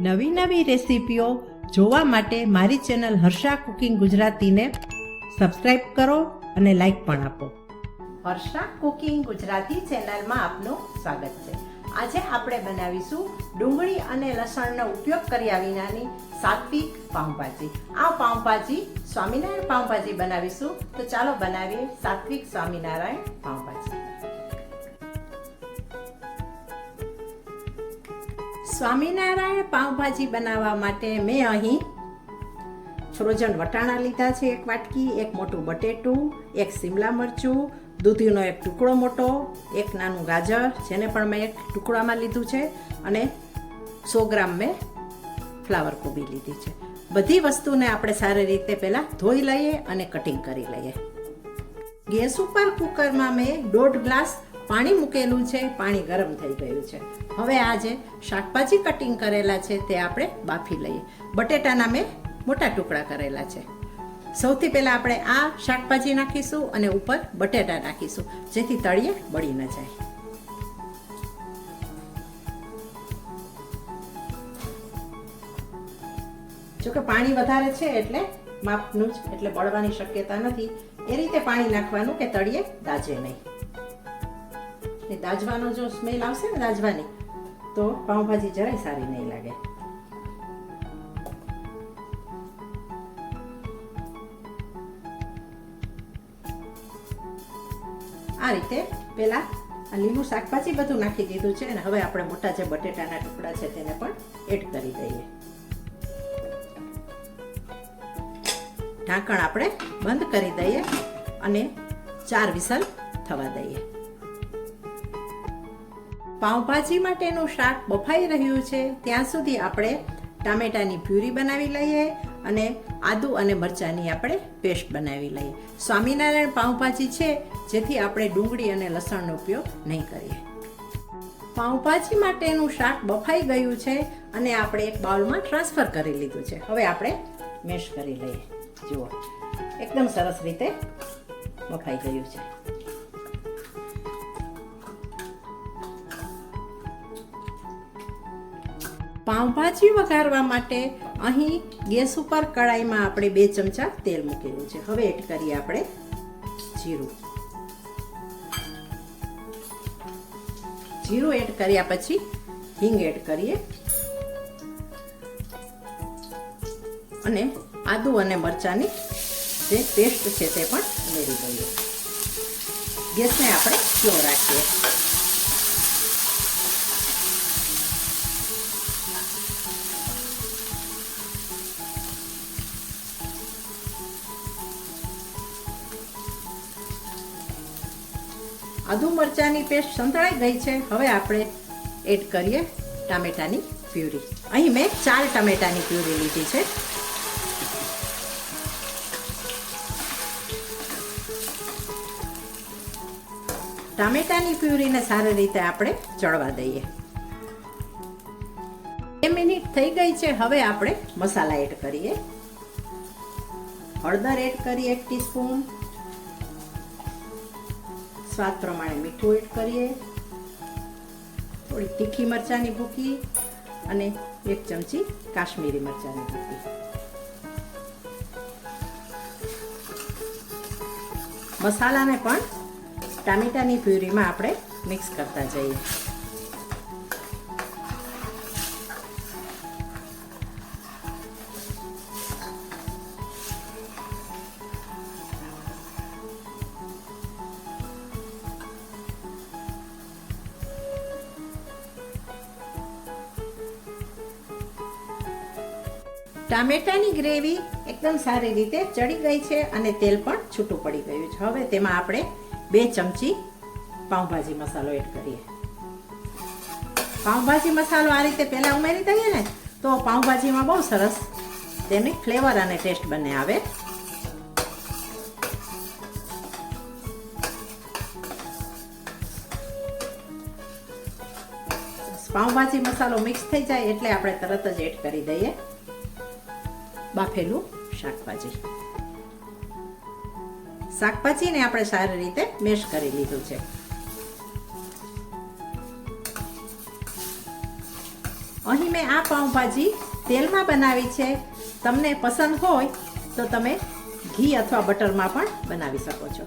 નવી નવી રેસીપીઓ જોવા માટે મારી ચેનલ હર્ષા કુકિંગ ગુજરાતીને સબસ્ક્રાઇબ કરો અને લાઈક પણ આપો. હર્ષા કુકિંગ ગુજરાતી ચેનલમાં આપનું સ્વાગત છે. આજે આપણે બનાવીશું ડુંગળી અને લસણનો ઉપયોગ કર્યા વિનાની સાત્વિક પાવભાજી. આ પાવભાજી સ્વામિનારાયણ પાવભાજી બનાવીશું. તો ચાલો બનાવીએ સાત્વિક સ્વામિનારાયણ પાવભાજી. સ્વામિનારાયણ પાવભાજી બનાવવા માટે મેં અહીં ફ્રોઝન વટાણા લીધા છે, એક વાટકી, એક મોટું બટેટું, એક શિમલા મરચું, દૂધીનો એક ટુકડો મોટો, એક નાનું ગાજર જેને પણ મેં એક ટુકડામાં લીધું છે, અને 100 ગ્રામ મેં ફ્લાવર કોબી લીધી છે. બધી વસ્તુને આપણે સારી રીતે પહેલાં ધોઈ લઈએ અને કટિંગ કરી લઈએ. ગેસ ઉપર કુકરમાં મેં 1.5 ગ્લાસ પાણી મૂકેલું છે. પાણી ગરમ થઈ ગયું છે. હવે આ જે શાકભાજી કટિંગ કરેલા છે તે આપણે બાફી લઈએ. બટેટાના મેં મોટા ટુકડા કરેલા છે. સૌથી પહેલાં આપણે આ શાકભાજી નાખીશું અને ઉપર બટેટા નાખીશું, જેથી તળિયે બળી ન જાય. જોકે પાણી વધારે છે એટલે માપનું જ, એટલે બળવાની શક્યતા નથી. એ રીતે પાણી નાખવાનું કે તળિયે દાજે નહીં. દાજવાનો જો સ્મેલ આવશે ને દાજવાની, તો પાવભાજી જરાય સારી નહીં લાગે. આ રીતે પેલા આ લીલું શાકભાજી બધું નાખી દીધું છે, અને હવે આપણે મોટા જે બટેટાના ટુકડા છે તેને પણ એડ કરી દઈએ. ઢાંકણ આપણે બંધ કરી દઈએ અને 4 વિસલ થવા દઈએ. પાવભાજી માટેનું શાક બફાઈ રહ્યું છે ત્યાં સુધી આપણે ટામેટાની પ્યુરી બનાવી લઈએ અને આદુ અને મરચાંની આપણે પેસ્ટ બનાવી લઈએ. સ્વામિનારાયણ પાવભાજી છે, જેથી આપણે ડુંગળી અને લસણનો ઉપયોગ નહીં કરીએ. પાવભાજી માટેનું શાક બફાઈ ગયું છે અને આપણે એક બાઉલમાં ટ્રાન્સફર કરી લીધું છે. હવે આપણે મેશ કરી લઈએ. જુઓ, એકદમ સરસ રીતે બફાઈ ગયું છે. પાવભાજી વઘારવા માટે અહીં ગેસ ઉપર કડાઈમાં આપણે 2 ચમચા તેલ મૂકેલું છે. હવે એડ કરીએ આપણે જીરું. જીરું એડ કર્યા પછી હિંગ એડ કરીએ અને આદુ અને મરચાંની જે પેસ્ટ છે તે પણ ઉમેરી દઈએ. ગેસને આપણે સ્લો રાખીએ. આદુ મરચાંની પેસ્ટ સંતળાઈ ગઈ છે. હવે આપણે એડ કરીએ ટામેટાની પ્યુરી. અહીં મેં 4 ટામેટાની પ્યુરી લીધી છે. ટામેટાની પ્યુરીને સારી રીતે આપણે ચડવા દઈએ. 2 મિનિટ થઈ ગઈ છે. હવે આપણે મસાલા એડ કરીએ. હળદર એડ કરીએ 1 ટીસ્પૂન, સ્વાદ પ્રમાણે મીઠું એડ કરીએ, થોડી તીખી મરચાંની ભૂકી અને 1 ચમચી કાશ્મીરી મરચાંની ભૂકી. મસાલાને પણ ટામેટાની પ્યુરીમાં આપણે મિક્સ કરતા જઈએ. ટામેટાની ગ્રેવી એકદમ સારી રીતે ચડી ગઈ છે અને તેલ પણ છૂટું પડી ગયું છે. હવે તેમાં આપણે 2 ચમચી પાવભાજી મસાલો એડ કરીએ. પાવભાજી મસાલો આ રીતે પહેલા ઉમેરી દઈએ ને તો પાવભાજીમાં બહુ સરસ તેની ફ્લેવર અને ટેસ્ટ બંને આવે. પાવભાજી મસાલો મિક્સ થઈ જાય એટલે આપણે તરત જ એડ કરી દઈએ બાફેલું શાકભાજી. શાકભાજીને આપણે સારી રીતે મેશ કરી લીધું છે. અહીં મેં આ પાઉંભાજી તેલમાં બનાવી છે. તમને પસંદ હોય તો તમે ઘી અથવા બટરમાં પણ બનાવી શકો છો.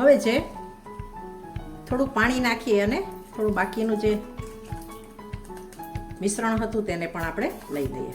હવે જે થોડું પાણી નાખી અને થોડું બાકીનું જે મિશ્રણ હતું તેને પણ આપણે લઈ લઈએ.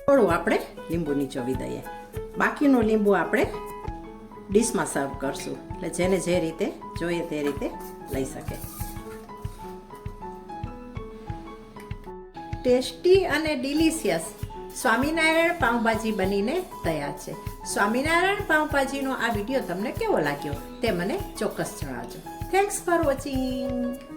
થોડું આપણે લીંબુ નીચોવી દઈએ. બાકીનું લીંબુ આપણે ડીશમાં સર્વ કરશું, એટલે જેને જે રીતે જોઈએ તે રીતે લઈ શકે. ટેસ્ટી અને ડિલિશિયસ સ્વામિનારાયણ પાઉંભાજી બનીને તૈયાર છે. સ્વામિનારાયણ પાઉંભાજીનો આ વિડીયો તમને કેવો લાગ્યો તે મને ચોક્કસ જણાવજો. Thanks for watching.